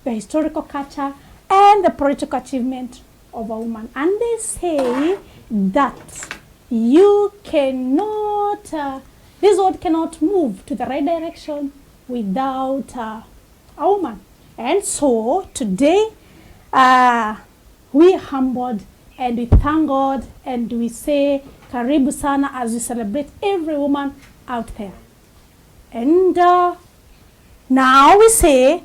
the historical culture, and the political achievement of a woman. And they say that you cannot, this world cannot move to the right direction without a woman. And so today, we are humbled and we thank God and we say karibu sana as we celebrate every woman out there. And now we say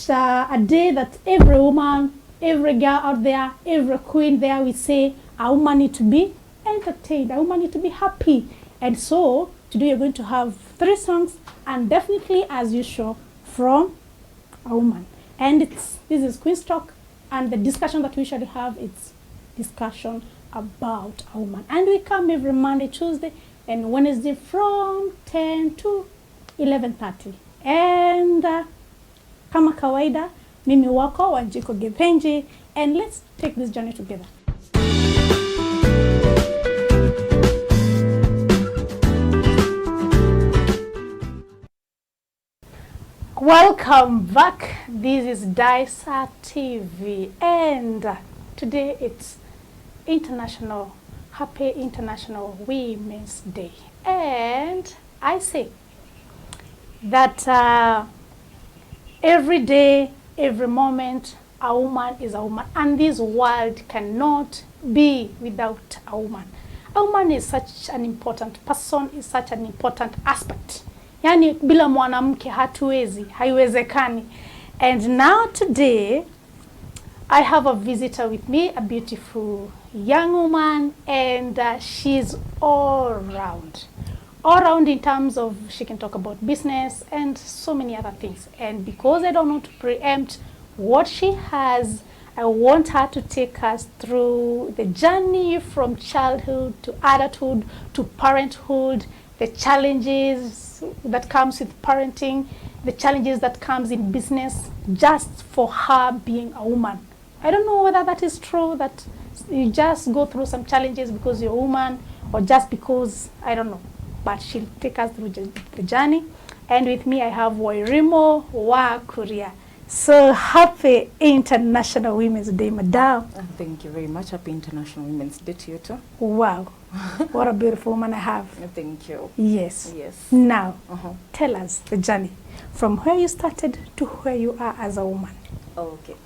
a day that every woman, every girl out there, every queen there, we say a woman need to be entertained, a woman need to be happy. And so today you're going to have 3 songs, and definitely as usual from a woman. And this is Queen's Talk, and the discussion that we usually have, it's discussion about a woman. And we come every Monday, Tuesday, and Wednesday from 10 to 11:30. And kama kawaida, mimi wako Wanjiku Githinji, and let's take this journey together. Welcome back. This is Daisa TV, and today it's Happy International Women's Day. And I say that every day, every moment, a woman is a woman, and this world cannot be without a woman. A woman is such an important person, is such an important aspect. Yani bila mwanamke hatuwezi, haiwezekani. And now today, I have a visitor with me, a beautiful young woman, and she's all round. All round in terms of she can talk about business and so many other things. And because I don't want to preempt what she has, I want her to take us through the journey from childhood to adulthood to parenthood, the challenges that comes with parenting, the challenges that comes in business, just for her being a woman. I don't know whether that is true, that you just go through some challenges because you're a woman, or just because, I don't know. But she'll take us through the journey. And with me, I have Wairimu Kuria. So happy International Women's Day, Madam. Thank you very much. Happy International Women's Day to you too. Wow. What a beautiful woman I have. Thank you. Yes. Yes. Now, tell us the journey from where you started to where you are as a woman. Okay.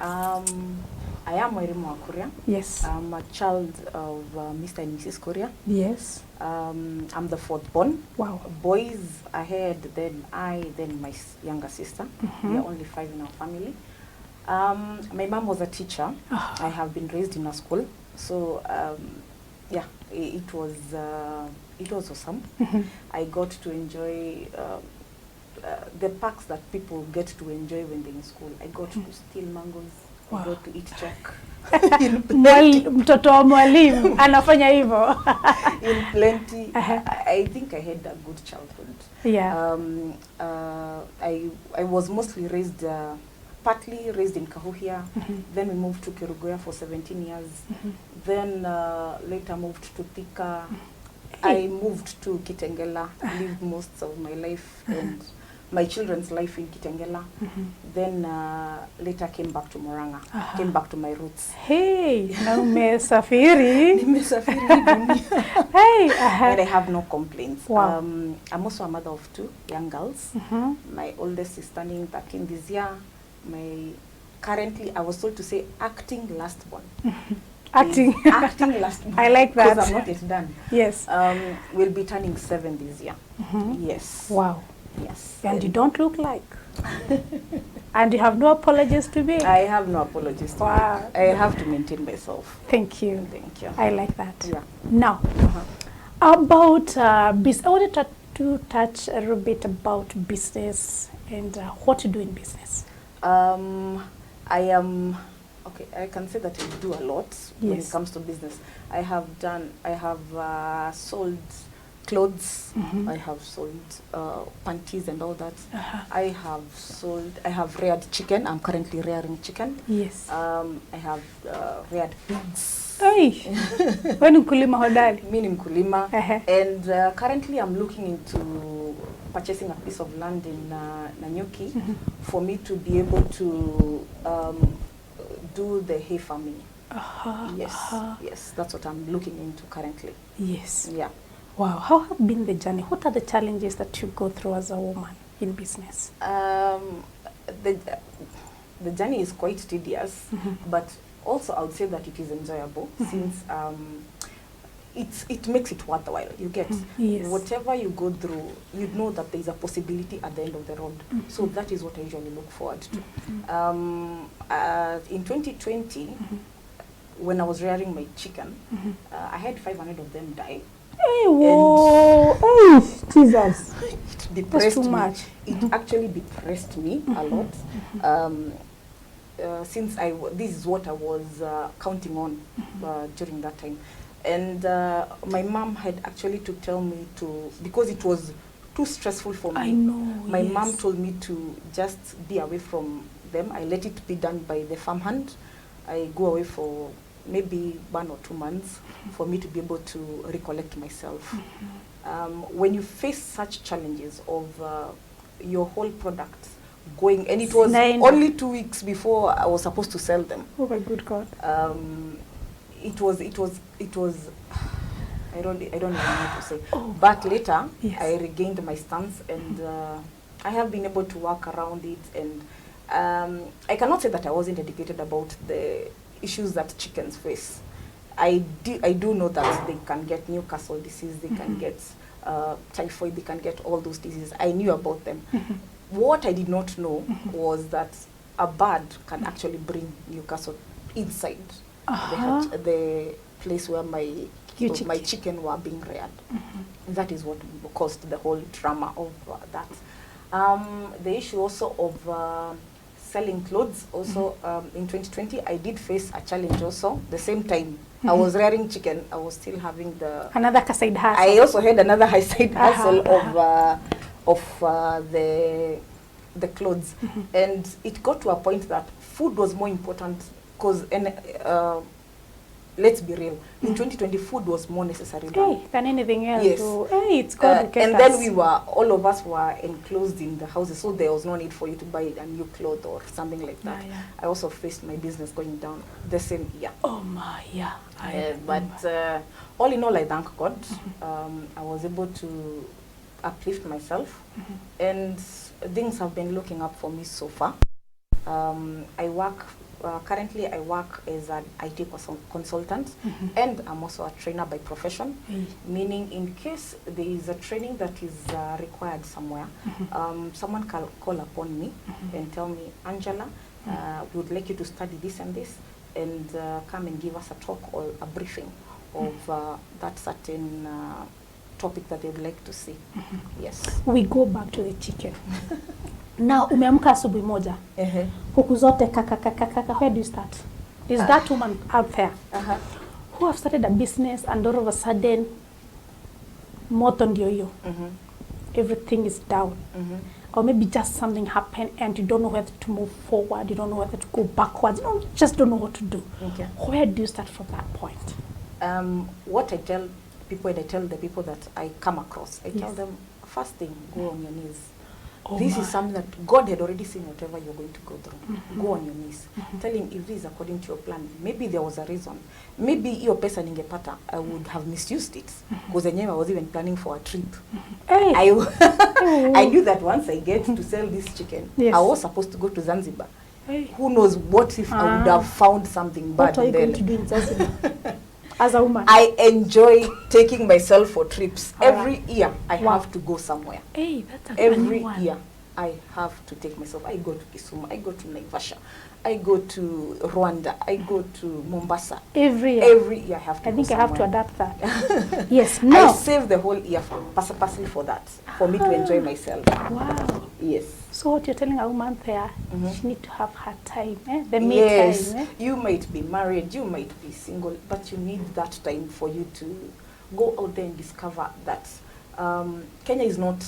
I am Wairimu Kuria. Yes. I'm a child of Mr. and Mrs. Kuria. Yes. I'm the 4th born. Wow. Boys ahead, then my younger sister. We are only 5 in our family. My mom was a teacher. I have been raised in a school. So, yeah, it was awesome. I got to enjoy the perks that people get to enjoy when they're in school. I got to steal mangoes. Wow. I got to eat chalk. Mtoto wa mwalimu anafanya hivyo. In plenty. I think I had a good childhood. Yeah. I was mostly raised, partly raised in Kahuhia. Then we moved to Kirugoya for 17 years. Then later moved to Thika. I moved to Kitengela. Lived most of my life and my children's life in Kitengela. Then later came back to Murang'a. Came back to my roots. Hey, na umesafiri. Nimesafiri dunia. Hey, and I have no complaints. Wow. I'm also a mother of 2 young girls. My oldest is turning 13 this year. Currently, I was told to say acting last born. Acting last born. I like that. Because I'm not yet done. Yes. We'll be turning 7 this year. Yes. Wow. Yes. And you don't look like. And you have no apologies to make. I have no apologies to make. I have to maintain myself. Thank you. Thank you. I like that. Yeah. Now, about business, I wanted to touch a little bit about business and what you do in business. I can say that I do a lot when it comes to business. I have sold clothes. I have sold panties and all that. I have reared chicken. I'm currently rearing chicken. Yes. I have reared pigs. Hey, when mkulima hodari. Mimi ni mkulima. And currently I'm looking into purchasing a piece of land in Nanyuki for me to be able to do the hay farming. Yes, that's what I'm looking into currently. Yes. Yeah. Wow, how has been the journey? What are the challenges that you go through as a woman in business? The journey is quite tedious, but also I would say that it is enjoyable since it makes it worthwhile. You get whatever you go through, you know that there is a possibility at the end of the road. So that is what I usually look forward to. In 2020, when I was rearing my chicken, I had 500 of them die. Hey, whoa! Hey, Jesus! It depressed That's too me. much. It actually depressed me a lot. Since this is what I was counting on during that time. And my mom had actually to tell me to, because it was too stressful for me. I know, my mom told me to just be away from them. I let it be done by the farmhand. I go away for maybe 1 or 2 months for me to be able to recollect myself. When you face such challenges of your whole product going, and it was only 2 weeks before I was supposed to sell them. Oh my good God. It was I don't know what to say. But later I regained my stance, and I have been able to work around it, and I cannot say that I wasn't educated about the issues that chickens face. I do know that they can get Newcastle disease, they can get typhoid, they can get all those diseases. I knew about them. What I did not know was that a bird can actually bring Newcastle inside the place where my chicken were being reared. That is what caused the whole drama of that. The issue also of selling clothes also in 2020, I did face a challenge also. The same time I was rearing chicken, I was still having another side hustle. I also had another side hustle of the clothes, and it got to a point that food was more important, because let's be real, in 2020 food was more necessary than anything else. Yes. So, it's God and then all of us were enclosed in the houses, so there was no need for you to buy a new cloth or something like that. I also faced my business going down the same year. Oh my, but all in all, I thank God. I was able to uplift myself, and things have been looking up for me so far. Currently I work as an IT consultant, and I'm also a trainer by profession, meaning in case there is a training that is required somewhere, someone can call upon me and tell me, Angela, we would like you to study this and this, and come and give us a talk or a briefing of that certain topic that they would like to see. Yes. We go back to the chicken. Now, umeamka asubuhi moja. Huku zote kaka, where do you start? Is that woman out there who have started a business, and all of a sudden, moto ndio hiyo. Everything is down. Or maybe just something happened and you don't know whether to move forward, you don't know whether to go backwards, you just don't know what to do. Where do you start from that point? What I tell people, and I tell the people that I come across, I tell them, first thing, go on your knees. This is something that God had already seen whatever you're going to go through. Go on your knees. Tell him if this is according to your plan. Maybe there was a reason. Maybe your pesa ningepata, I would have misused it. Because I was even planning for a trip. I knew that once I get to sell this chicken, I was supposed to go to Zanzibar. Who knows what if I would have found something bad. What are you going to do in Zanzibar? As a woman, I enjoy taking myself for trips. Every year, I have to go somewhere. That's a Every year, I have to take myself. I go to Kisumu, I go to Naivasha, I go to Rwanda, I go to Mombasa. Every year I have to I think go I have to somewhere. adapt that. Yes, no. I save the whole year purposely for that, for me to enjoy myself. Wow. Yes. So what you're telling a woman there, she need to have her time, the me time. You might be married, you might be single, but you need that time for you to go out there and discover that Kenya is not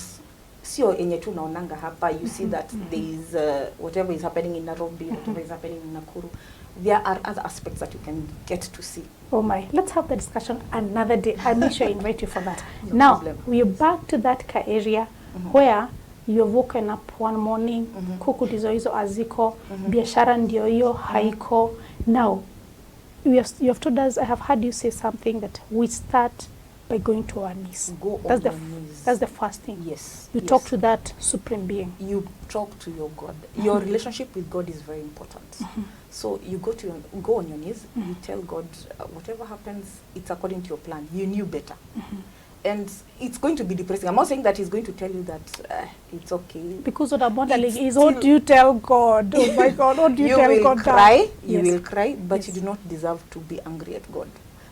sio enye tu naonanga hapa. You see that there is whatever is happening in Nairobi, whatever is happening in Nakuru. There are other aspects that you can get to see. Oh my, let's have the discussion another day. I'll make sure I invite you for that. Now, we're back to that area where you've woken up one morning, kuku ndizo hizo haziko, biashara ndio hiyo haiko. Now, you have told us, I have heard you say something that we start by going to our knees. That's your knees. That's the first thing. Yes. You talk to that supreme being. You talk to your God. Your relationship with God is very important. So you go on your knees. You tell God, whatever happens, it's according to your plan. You knew better. And it's going to be depressing. I'm not saying that he's going to tell you that it's okay. Because what I'm wondering is, what do you tell God? Oh my God, what do you tell God? You will cry, you Yes. will cry, but you do not deserve to be angry at God.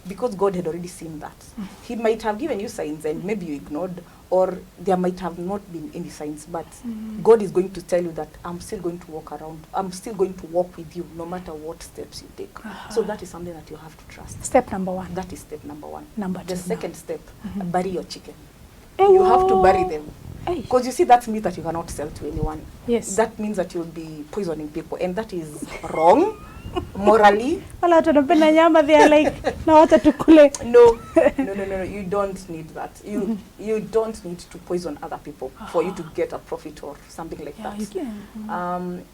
Because God had already seen that. He might have given you signs and maybe you ignored, or there might have not been any signs, but God is going to tell you that I'm still going to walk around, I'm still going to walk with you no matter what steps you take. So that is something that you have to trust. Step number one. That is step number one. Number The two. second step, bury your chicken. Hey, You have to bury them. Hey. Because you see, that's meat that you cannot sell to anyone. Yes. That means that you'll be poisoning people, and that is wrong, morally. Wala watu wanapenda nyama, they are like, na wacha tukule. No, you don't need that. You don't need to poison other people for you to get a profit or something like that. You can.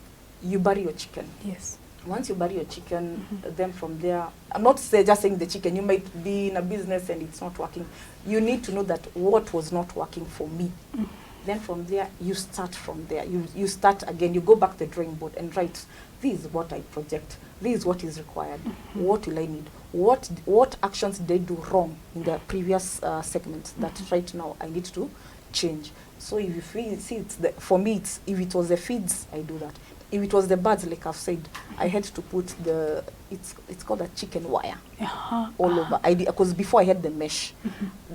You bury your chicken. Yes. Once you bury your chicken, then from there, I'm not just saying the chicken, you might be in a business and it's not working. You need to know that what was not working for me. Then from there, you start from there. You start again, you go back to the drawing board and write, this is what I project, this is what is required, what will I need, what actions did I do wrong in the previous segment that right now I need to change. So if you see, for me, if it was the feeds, I do that. If it was the birds, like I've said, I had to put it's called a chicken wire all over. Because before I had the mesh,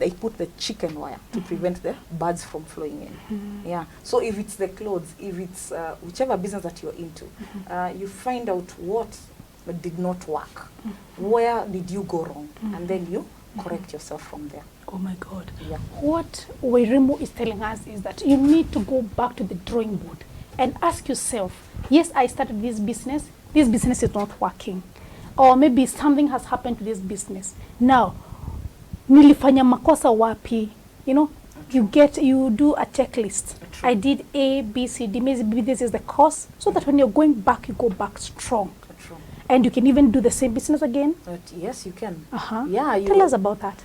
I put the chicken wire to prevent the birds from flowing in. Yeah. So if it's the clothes, if it's whichever business that you're into, you find out what did not work. Where did you go wrong? And then you correct yourself from there. Oh my God. Yeah. What Wairimu is telling us is that you need to go back to the drawing board and ask yourself, yes, I started this business is not working. Or maybe something has happened to this business. Now, nilifanya makosa wapi? You know, you do a checklist. True. I did A, B, C, D, maybe this is the cause, so that when you're going back, you go back strong. True. And you can even do the same business again. Yes, you can. Yeah, Tell us about that.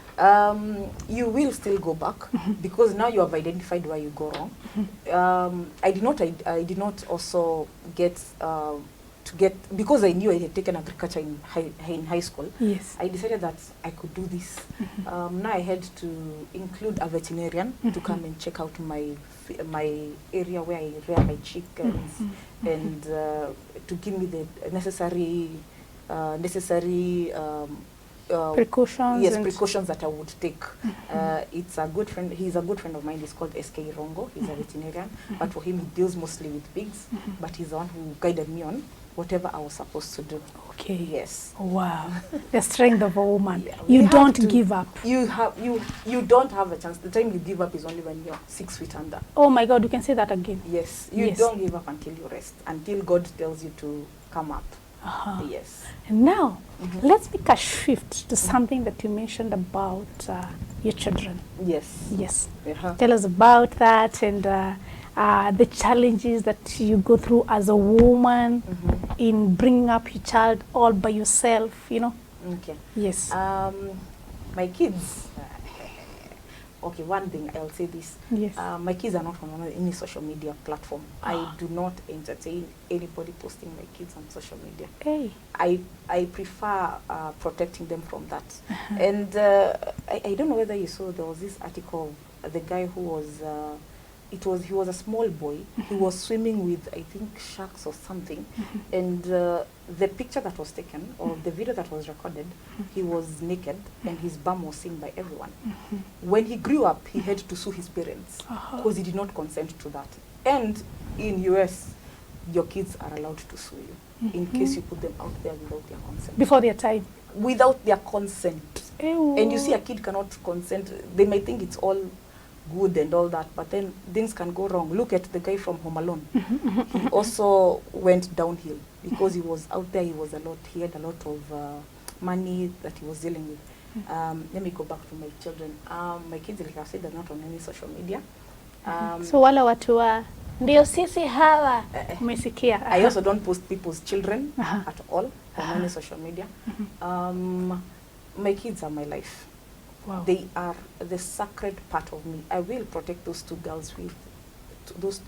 You will still go back because now you have identified where you go wrong. I did not also get because I knew I had taken agriculture in high school. Yes. I decided that I could do this. Now I had to include a veterinarian to come and check out my area where I rear my chickens and to give me the necessary precautions. Yes, precautions that I would take. It's a good friend. He's a good friend of mine. He's called SK Rongo. He's a veterinarian, but for him, he deals mostly with pigs. But he's the one who guided me on whatever I was supposed to do. Okay. Yes. Wow. The strength of a woman. Yeah, You don't give up. You don't have a chance. The time you give up is only when you're 6 feet under. Oh my God, you can say that again. Yes. You don't give up until you rest, until God tells you to come up. Yes. And now, let's make a shift to something that you mentioned about your children. Yes. Yes. Tell us about that and the challenges that you go through as a woman in bringing up your child all by yourself, you know. Okay. Yes. My kids. Okay, one thing I'll say this. Yes. My kids are not on any social media platform. I do not entertain anybody posting my kids on social media. Hey. I prefer protecting them from that. And I don't know whether you saw, there was this article, the guy who was, he was a small boy. He was swimming with, I think, sharks or something. And the picture that was taken, or the video that was recorded, he was naked and his bum was seen by everyone. When he grew up, he had to sue his parents because he did not consent to that. And in US, your kids are allowed to sue you in case you put them out there without their consent. Before their time? Without their consent. Ew. And you see a kid cannot consent. They might think it's all good and all that, but then things can go wrong. Look at the guy from Home Alone. He also went downhill because he was out there. He had a lot of money that he was dealing with. Let me go back to my children. My kids, like I said, they're not on any social media. So wala watu wa ndio sisi hawa umesikia. I also don't post people's children at all on any social media. My kids are my life. Wow. They are the sacred part of me. I will protect those two girls with those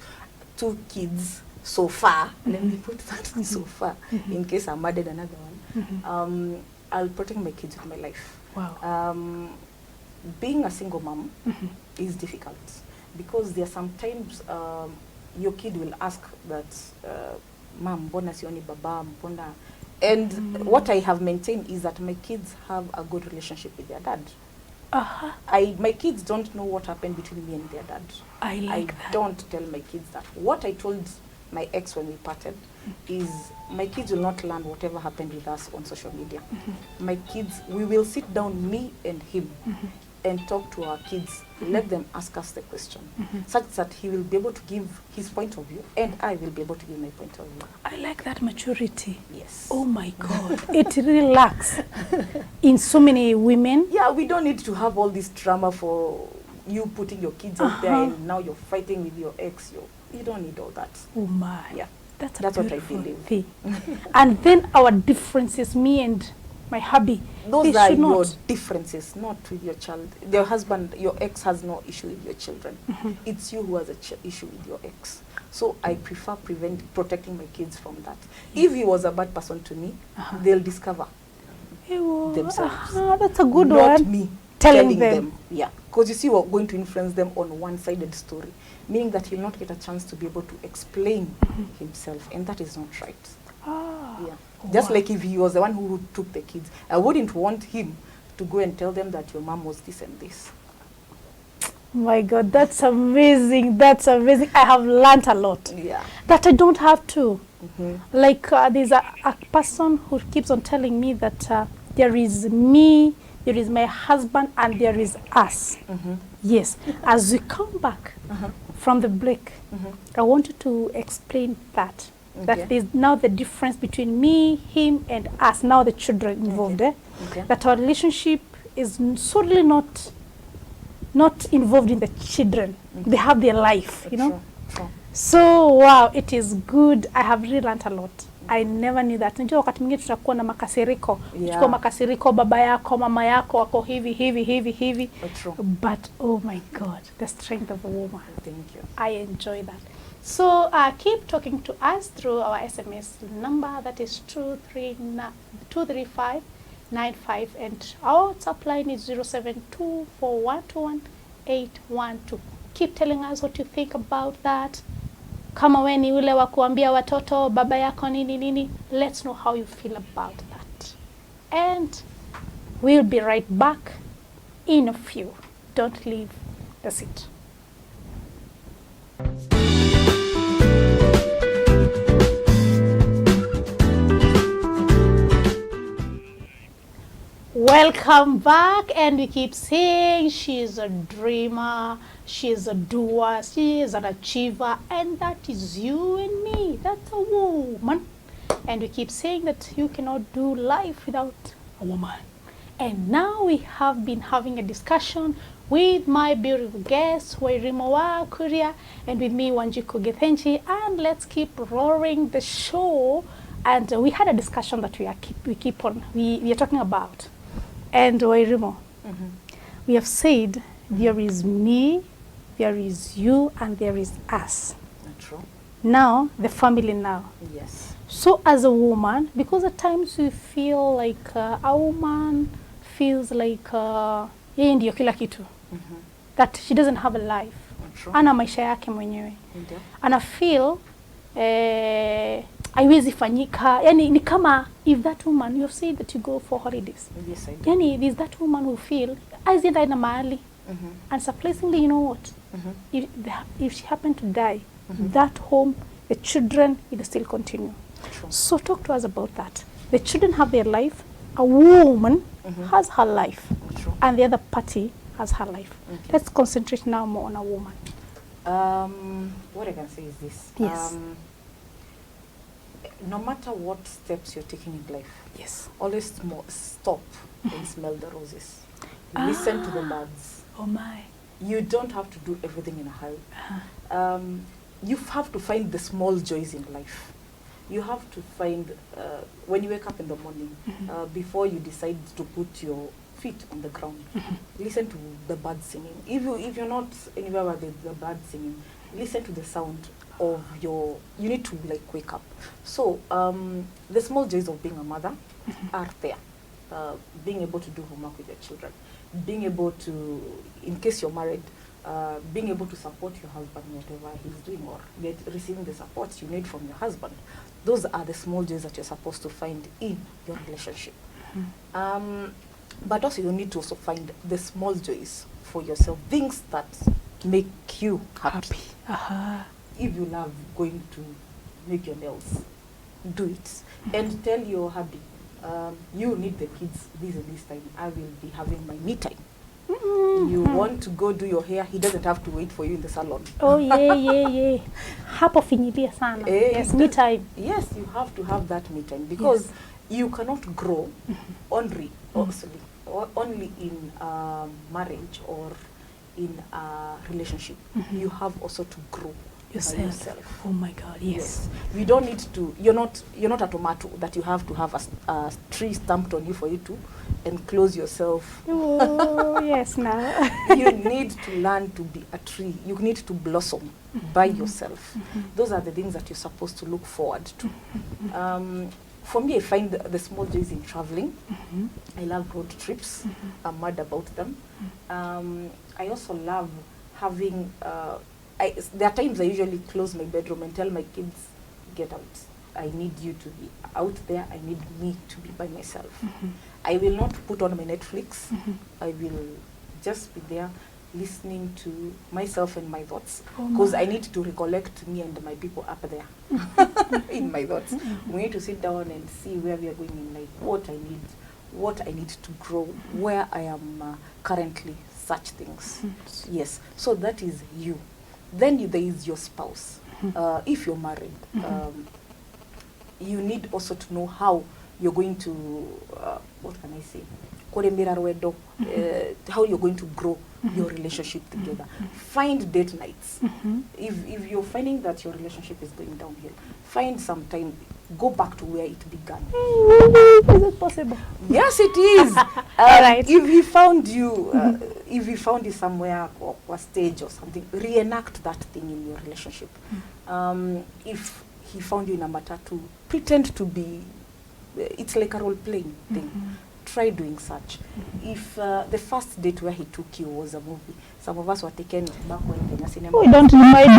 two kids so far. Let me put that so far in case I'm added another one. I'll protect my kids with my life. Wow. Being a single mom is difficult because there are sometimes your kid will ask that, Mom, mbona sioni baba, mbona? And what I have maintained is that my kids have a good relationship with their dad. My kids don't know what happened between me and their dad. I don't tell my kids that. What I told my ex when we parted is my kids will not learn whatever happened with us on social media. My kids, we will sit down, me and him, and talk to our kids. Let them ask us the question, such that he will be able to give his point of view, and I will be able to give my point of view. I like that maturity. Yes. Oh my God. It really lacks in so many women. Yeah, we don't need to have all this drama for you putting your kids out there and now you're fighting with your ex. You don't need all that. Oh my. Yeah. That's what I beautiful believe. thing. And then our differences, me and my hubby, those are your differences, not with your child. Your husband, your ex has no issue with your children. It's you who has an issue with your ex. So I prefer protecting my kids from that. If he was a bad person to me, they'll discover themselves. That's a good not one. Me telling them. Yeah, because you see, we're going to influence them on one-sided story, meaning that he'll not get a chance to be able to explain himself, and that is not right. Yeah. Just like if he was the one who took the kids, I wouldn't want him to go and tell them that your mom was this and this. My God, that's amazing. That's amazing. I have learned a lot. Yeah. That I don't have to. Like there's a person who keeps on telling me that there is me, there is my husband, and there is us. Yes. As we come back from the break, I want you to explain that. That there's now the difference between me, him, and us. Now the children involved. That our relationship is certainly not involved in the children. They have their life, you know. Sure. So wow, it is good. I have really learned a lot. I never knew that. Unajua wakati mwingine tutakuwa na makasiriko. Tuko makasiriko, baba yako, mama yako wako hivi. But oh my God, the strength of a woman. Thank you. I enjoy that. So keep talking to us through our SMS number, that is 23595, and our WhatsApp line is 0724121812. Keep telling us what you think about that. Kama we ni ule wa kuambia watoto baba yako nini, let's know how you feel about that. And we'll be right back in a few. Don't leave the seat. Welcome back, and we keep saying she is a dreamer, she is a doer, she is an achiever, and that is you and me. That's a woman. And we keep saying that you cannot do life without a woman. And now we have been having a discussion with my beautiful guest, Wairimu Kuria, and with me, Wanjiku Githinji, and let's keep roaring the show. And we had a discussion that we are talking about. And Wairimu, we have said there is me, there is you, and there is us. True. Now, the family now. Yes. So as a woman, because at times we feel like a woman feels like yeye ndio kila kitu. That she doesn't have a life. True. Ana maisha yake mwenyewe. Ana feel haiwezi fanyika, yani ni kama if that woman, you have said that you go for holidays. Yes, I do. Yani there's that woman who feel aizienda ina mahali, and surprisingly, you know what, if she happened to die, that home, the children will still continue. True. So talk to us about that. The children have their life, a woman has her life. True. And the other party has her life. Let's concentrate now more on a woman. What I can say is this. Yes. No matter what steps you're taking in life, Yes. always stop and smell the roses. Listen to the birds. Oh my. you don't have to do everything in a hurry. You have to find the small joys in life. You have to find, when you wake up in the morning, before you decide to put your feet on the ground, listen to the birds singing. If you're not anywhere where there's the birds singing, listen to the sound of you need to like wake up. So the small joys of being a mother are there. Being able to do homework with your children, being able to, in case you're married, being able to support your husband whatever he's doing, or receiving the support you need from your husband. Those are the small joys that you're supposed to find in your relationship. But also you need to also find the small joys for yourself, things that make you happy. If you love going to make your nails, do it. And tell your hubby, you need the kids this and this time, I will be having my me time. You want to go do your hair, he doesn't have to wait for you in the salon. Oh yeah. Hapo finyilia sana. Yes, me time. Yes, you have to have that me time, because you cannot grow only in marriage or in a relationship. You have also to grow yourself. Oh my God, yes. You don't need to, you're not a tomato that you have to have a tree stamped on you for you to enclose yourself. Oh, yes, now. You need to learn to be a tree. You need to blossom by yourself. Those are the things that you're supposed to look forward to. For me, I find the small joys in traveling. I love road trips. I'm mad about them. I also love having, there are times I usually close my bedroom and tell my kids, get out. I need you to be out there. I need me to be by myself. I will not put on my Netflix. I will just be there listening to myself and my thoughts, because I need to recollect me and my people up there in my thoughts. We need to sit down and see where we are going in life, what I need to grow, where I am currently, such things. Yes, so that is you. Then there is your spouse. If you're married, you need also to know how you're going to, what can I say? How you're going to grow your relationship together. Find date nights. If you're finding that your relationship is going downhill, find some time, go back to where it began. Is it possible? Yes, it is. Right. If he found you, if he found you somewhere or a stage or something, reenact that thing in your relationship. If he found you in a matatu, pretend to be, it's like a role-playing thing. Try doing such. If the first date where he took you was a movie, some of us were taken back when in a cinema. Oh, don't remind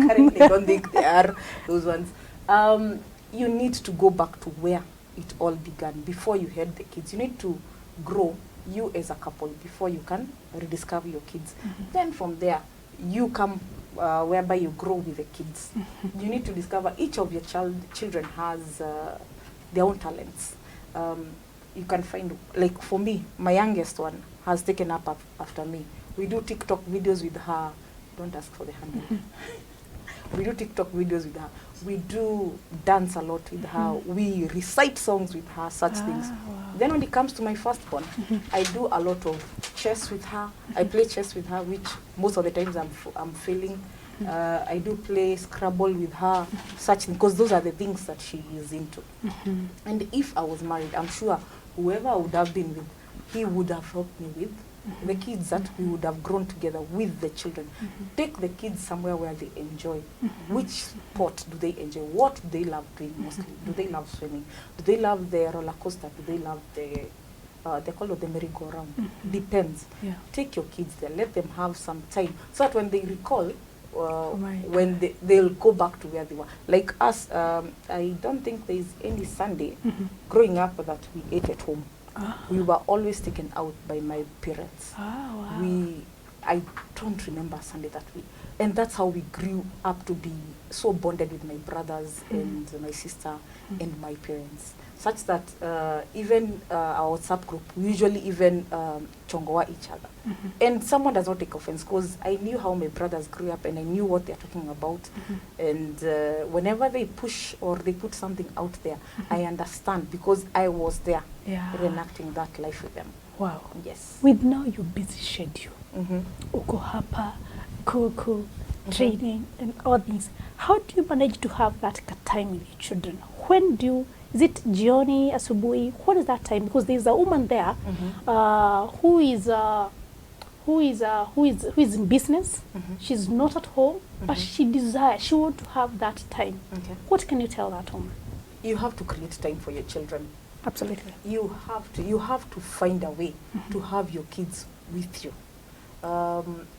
me. Currently, I don't think they are those ones. You need to go back to where it all began before you had the kids. You need to grow, you as a couple, before you can rediscover your kids. Then from there, you come whereby you grow with the kids. You need to discover each of your children has their own talents. You can find, like for me, my youngest one has taken up after me. We do TikTok videos with her. Don't ask for the handle. We do TikTok videos with her. We do dance a lot with her. We recite songs with her, such things. Wow. Then when it comes to my firstborn, I do a lot of chess with her. I play chess with her, which most of the times I'm failing. I do play Scrabble with her, such things, because those are the things that she is into. And if I was married, I'm sure whoever I would have been with, he would have helped me with the kids, that we would have grown together with the children. Take the kids somewhere where they enjoy. Which sport do they enjoy? What do they love doing mostly? Do they love swimming? Do they love the roller coaster? Do they love the they call it the merry-go-round? Depends. Take your kids there. Let them have some time, so that when they recall, when they'll go back to where they were. Like us, I don't think there is any Sunday growing up that we ate at home. We were always taken out by my parents. I don't remember Sunday that we, and that's how we grew up to be so bonded with my brothers and my sister and my parents, such that even our WhatsApp group, we usually even chongoa each other. And someone does not take offense, because I knew how my brothers grew up and I knew what they're talking about. And whenever they push or they put something out there, I understand, because I was there reenacting that life with them. Wow. Yes. With now your busy schedule, Mm-hmm. uko hapa, kuku, training, and all things, how do you manage to have that time with your children? When do you, is it jioni, asubuhi? What is that time? Because there's a woman there who is in business. She's not at home, but she desires, she wants to have that time. Okay. What can you tell that woman? You have to create time for your children. Absolutely. You have to find a way to have your kids with you,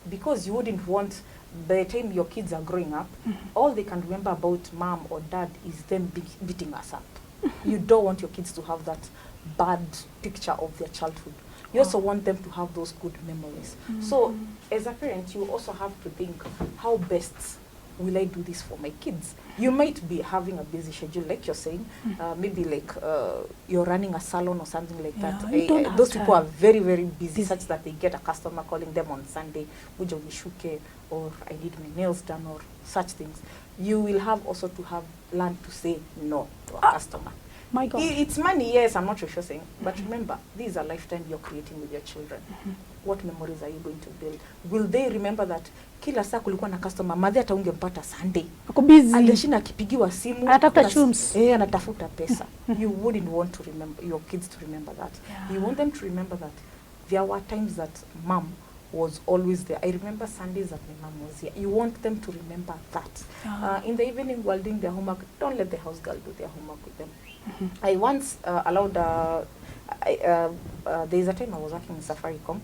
because you wouldn't want, by the time your kids are growing up, all they can remember about mom or dad is them beating us up. You don't want your kids to have that bad picture of their childhood. You also want them to have those good memories. So as a parent, you also have to think, how best will I do this for my kids? You might be having a busy schedule, like you're saying, maybe like you're running a salon or something like that. Those people are very, very busy, such that they get a customer calling them on Sunday, "Uja unishuke," or "I need my nails done," or such things. You will have also to have learned to say no to a customer. My God. It's money, yes, I'm not sure saying, but remember, this is a lifetime you're creating with your children. What memories are you going to build? Will they remember that kila saa kulikuwa na customer, madhi hata ungempata Sunday, Ako busy, Aleshina akipigiwa simu, anatafuta chums, anatafuta pesa. You wouldn't want to remember your kids to remember that. You want them to remember that there were times that mom was always there. I remember Sundays that my mom was here. You want them to remember that. In the evening while doing their homework, don't let the house girl do their homework with them. I once allowed, there is a time I was working in Safaricom.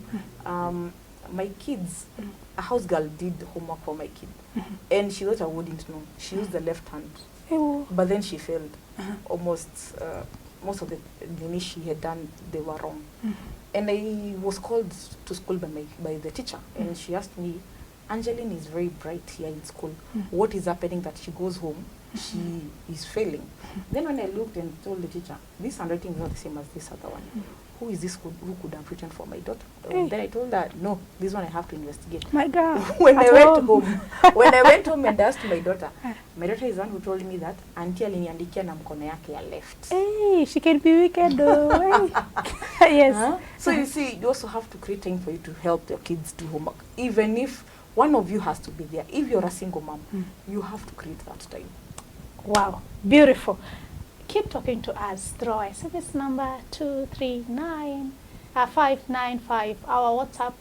My kids, a house girl did homework for my kid. And she thought I wouldn't know. She used the left hand. But then she failed. Almost, most of the things she had done, they were wrong. And I was called to school by the teacher. And she asked me, Angeline is very bright here in school. What is happening that she goes home, she is failing? Then when I looked and told the teacher, this handwriting is not the same as this other one. Who is this who could have written for my daughter? Then I told her, no, this one I have to investigate. My God. When I went home and asked my daughter is the one who told me that auntie aliniandikia na mkono yake ya left. Hey, she can be wicked though. Yes. So you see, you also have to create time for you to help your kids do homework. Even if one of you has to be there. If you're a single mom, you have to create that time. Wow, beautiful. Keep talking to us through our SMS number 239-595. Our WhatsApp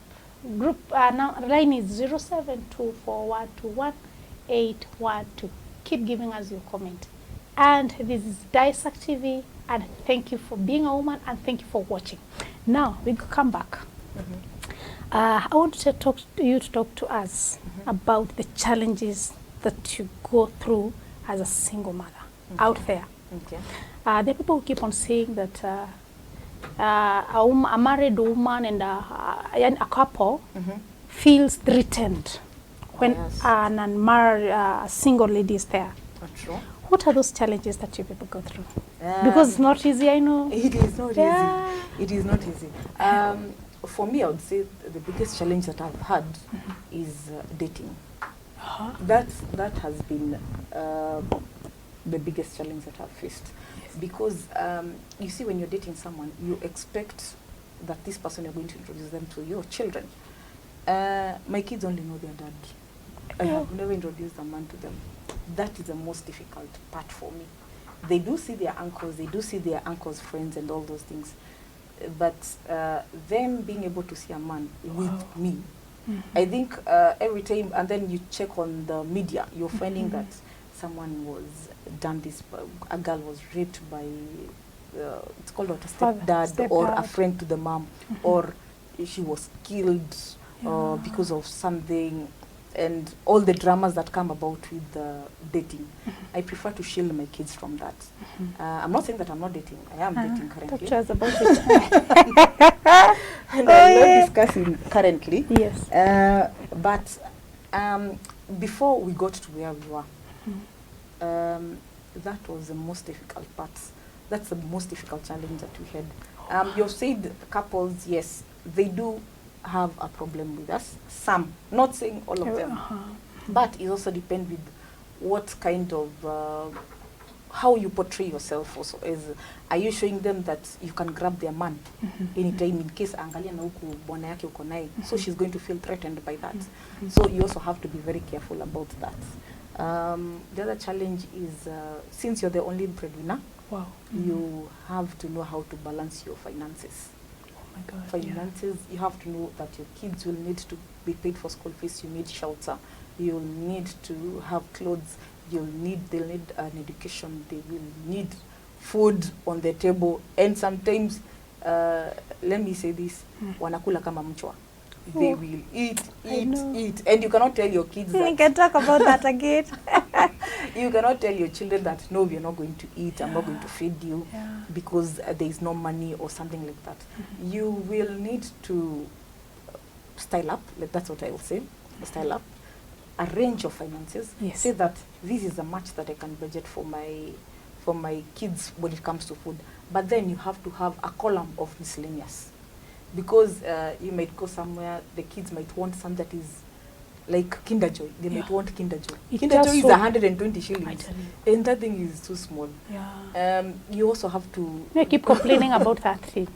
group line is 0724121812. Keep giving us your comment. And this is Dissect TV, and thank you for being a woman, and thank you for watching. Now we come back. I want to talk to us about the challenges that you go through as a single mother out there. Okay. There are people who keep on saying that a married woman and a couple feels threatened when an unmarried single lady is there. True. What are those challenges that you people go through? Because it's not easy, I know. It is not easy. It is not easy. For me, I would say the biggest challenge that I've had is dating. That has been the biggest challenge that I've faced. Because you see, when you're dating someone, you expect that this person, you're going to introduce them to your children. My kids only know their dad. I have never introduced a man to them. That is the most difficult part for me. They do see their uncles, they do see their uncles' friends and all those things. But them being able to see a man with me, I think every time, and then you check on the media, you're finding that someone was done this, a girl was raped by, it's called what, a stepdad or a friend to the mom, or she was killed because of something, and all the dramas that come about with dating. I prefer to shield my kids from that. I'm not saying that I'm not dating. I am dating currently. Talk to us about it. And I'm not discussing currently. Yes. But before we got to where we were, that was the most difficult part. That's the most difficult challenge that we had. You've said couples, yes, they do have a problem with us. Some, not saying all of them, but it also depends with what kind of how you portray yourself also is, are you showing them that you can grab their man anytime in case angalia na huku bwana yake uko naye, so she's going to feel threatened by that. So you also have to be very careful about that. The other challenge is since you're the only breadwinner, wow, you have to know how to balance your finances. oh my God, Finances, you have to know that your kids will need to be paid for school fees, you need shelter, you'll need to have clothes, they'll need an education, they will need food on the table, and sometimes let me say this, wanakula kama mchwa. They will eat, and you cannot tell your kids that. We can talk about that again. You cannot tell your children that, no, we are not going to eat, I'm not going to feed you, because there is no money or something like that. You will need to style up, like that's what I will say, style up, arrange your finances, say that this is the much that I can budget for my kids when it comes to food. But then you have to have a column of miscellaneous. Because you might go somewhere, the kids might want something that is like Kinder Joy. They might want Kinder Joy. Kinder Joy is 120 shillings. And that thing is too small. You also have to... I keep complaining about that thing.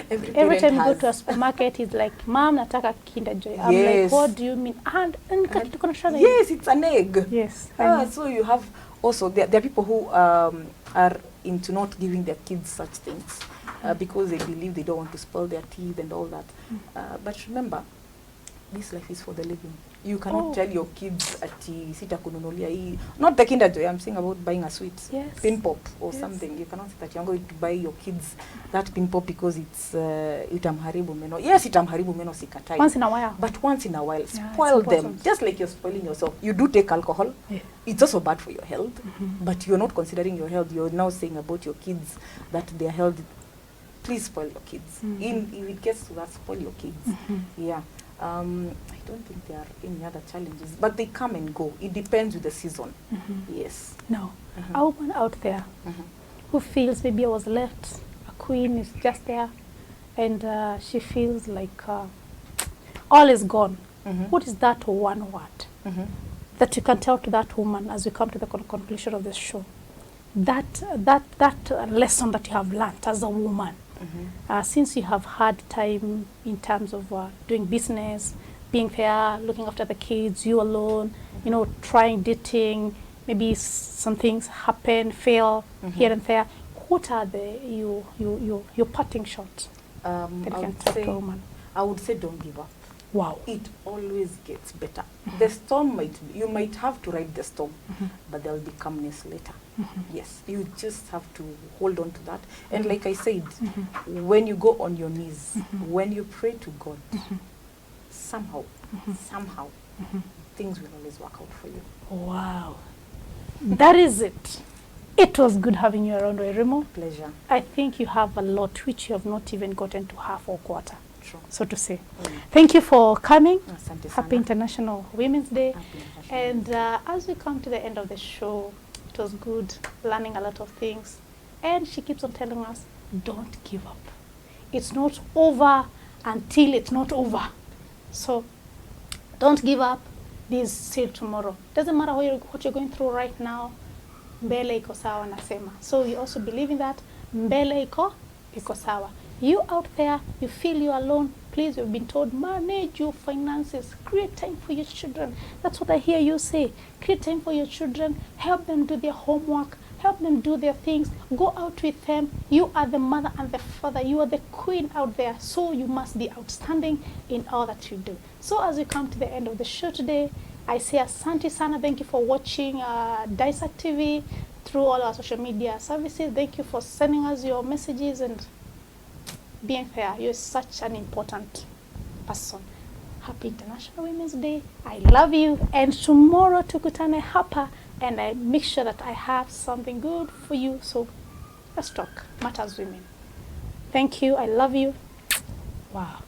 Every time you go to a supermarket, it's like, Mom, nataka Kinder Joy. I'm like, what do you mean? And yes, it's an egg. Yes. So you have also, there are people who are into not giving their kids such things. Because they believe they don't want to spoil their teeth and all that. But remember, this life is for the living. You cannot tell your kids ati sita kununulia hii. Not the Kinder Joy, I'm saying about buying a sweet pin pop or something. You cannot say that you're going to buy your kids that pin pop because it's itamharibu meno. Yes, itamharibu meno sikatai. Once in a while. But once in a while, spoil them. Just like you're spoiling yourself. You do take alcohol. It's also bad for your health. But you're not considering your health. You're now saying about your kids that their health. Please spoil your kids. If it gets to that, spoil your kids. I don't think there are any other challenges, but they come and go. It depends with the season. Yes. No. A woman out there who feels maybe I was left, a queen is just there, and she feels like all is gone. What is that one word that you can tell to that woman as we come to the conclusion of this show? That lesson that you have learned as a woman, since you have had time in terms of doing business, being there, looking after the kids, you alone, you know, trying dating, maybe some things happen, fail here and there. What are your parting shots that you can tell to a woman? I would say don't give up. Wow. It always gets better. The storm you might have to ride the storm, but there will be calmness later. Yes, you just have to hold on to that. And like I said, when you go on your knees, when you pray to God, somehow, things will always work out for you. Wow. That is it. It was good having you around, Wairimu. Pleasure. I think you have a lot which you have not even gotten to half or quarter. True. So to say. Thank you for coming. Asante sana. Happy International Women's Day. Happy International. And as we come to the end of the show, it was good learning a lot of things. And she keeps on telling us, don't give up. It's not over until it's not over. So don't give up. This still tomorrow. Doesn't matter what you're going through right now. Mbele iko sawa nasema. So we also believe in that. Mbele iko sawa. You out there, you feel you're alone, please, you've been told, manage your finances, create time for your children. That's what I hear you say. Create time for your children, help them do their homework, help them do their things, go out with them. You are the mother and the father, you are the queen out there, so you must be outstanding in all that you do. So as we come to the end of the show today, I say asante sana, thank you for watching Dysart TV through all our social media services. Thank you for sending us your messages and being fair. You're such an important person. Happy International Women's Day. I love you. And tomorrow tukutane hapa, and I make sure that I have something good for you. So let's talk. Matters Women. Thank you. I love you. Wow.